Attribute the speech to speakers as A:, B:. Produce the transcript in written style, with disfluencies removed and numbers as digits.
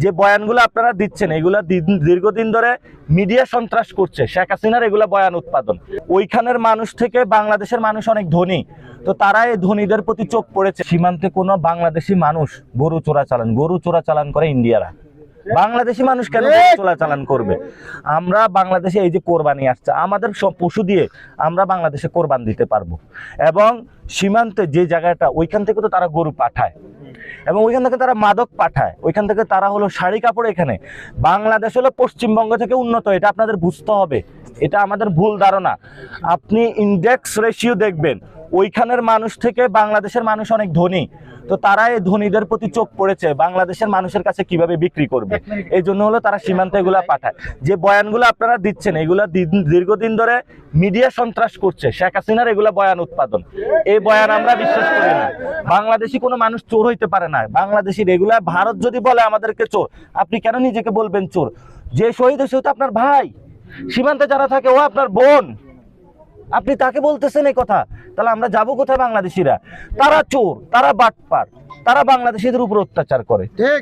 A: যে বয়ানগুলো আপনারা দিচ্ছেন এগুলা দীর্ঘদিন ধরে মিডিয়া সন্ত্রাস করছে। শেখ হাসিনার এগুলা বয়ান উৎপাদন। ওইখানের মানুষ থেকে বাংলাদেশের মানুষ অনেক ধনী, তো তারা এই ধনীদের প্রতি চোখ পড়েছে। সীমান্তে কোনো বাংলাদেশি মানুষ গরু চোরাচালান করে ইন্ডিয়ারা। বাংলাদেশি মানুষ কেন চোরাচালান করবে? আমরা বাংলাদেশে এই যে কোরবানি আসছে, আমাদের সব পশু দিয়ে আমরা বাংলাদেশে কোরবান দিতে পারবো। এবং সীমান্তে যে জায়গাটা, ওইখান থেকে তো তারা গরু পাঠায় এবং ওইখান থেকে তারা মাদক পাঠায়, ওইখান থেকে তারা হলো শাড়ি কাপড়। এখানে বাংলাদেশ হলো পশ্চিমবঙ্গ থেকে উন্নত, এটা আপনাদের বুঝতে হবে। এটা আমাদের ভুল ধারণা। আপনি ইন্ডেক্স রেশিও দেখবেন, ওইখানের মানুষ থেকে বাংলাদেশের মানুষ অনেক ধনী, তো তারা এই ধনীদের প্রতি চোখ পড়েছে বাংলাদেশের মানুষের কাছে কিভাবে বিক্রি করবে। এই জন্য হলো তারা সীমান্তে এগুলা পাঠায়। যে বয়ানগুলো আপনারা দিচ্ছেন এগুলা দীর্ঘদিন ধরে মিডিয়া সন্ত্রাস করছে। শেখ হাসিনার এগুলা বয়ান উৎপাদন। এই বয়ান আমরা বিশ্বাস করি না। বাংলাদেশি কোনো মানুষ চোর হইতে পারে না। বাংলাদেশি রেগুলার ভারত যদি বলে আমাদেরকে চোর, আপনি কেন নিজেকে বলবেন চোর? যে শহীদ হয়েছে তো আপনার ভাই, সীমান্তে যারা থাকে ও আপনার বোন, আপনি তাকে বলতেছেন এই কথা। তাহলে আমরা যাবো কোথায়? বাংলাদেশিরা তারা চোর, তারা বাটপার, তারা বাংলাদেশিদের উপর অত্যাচার করে।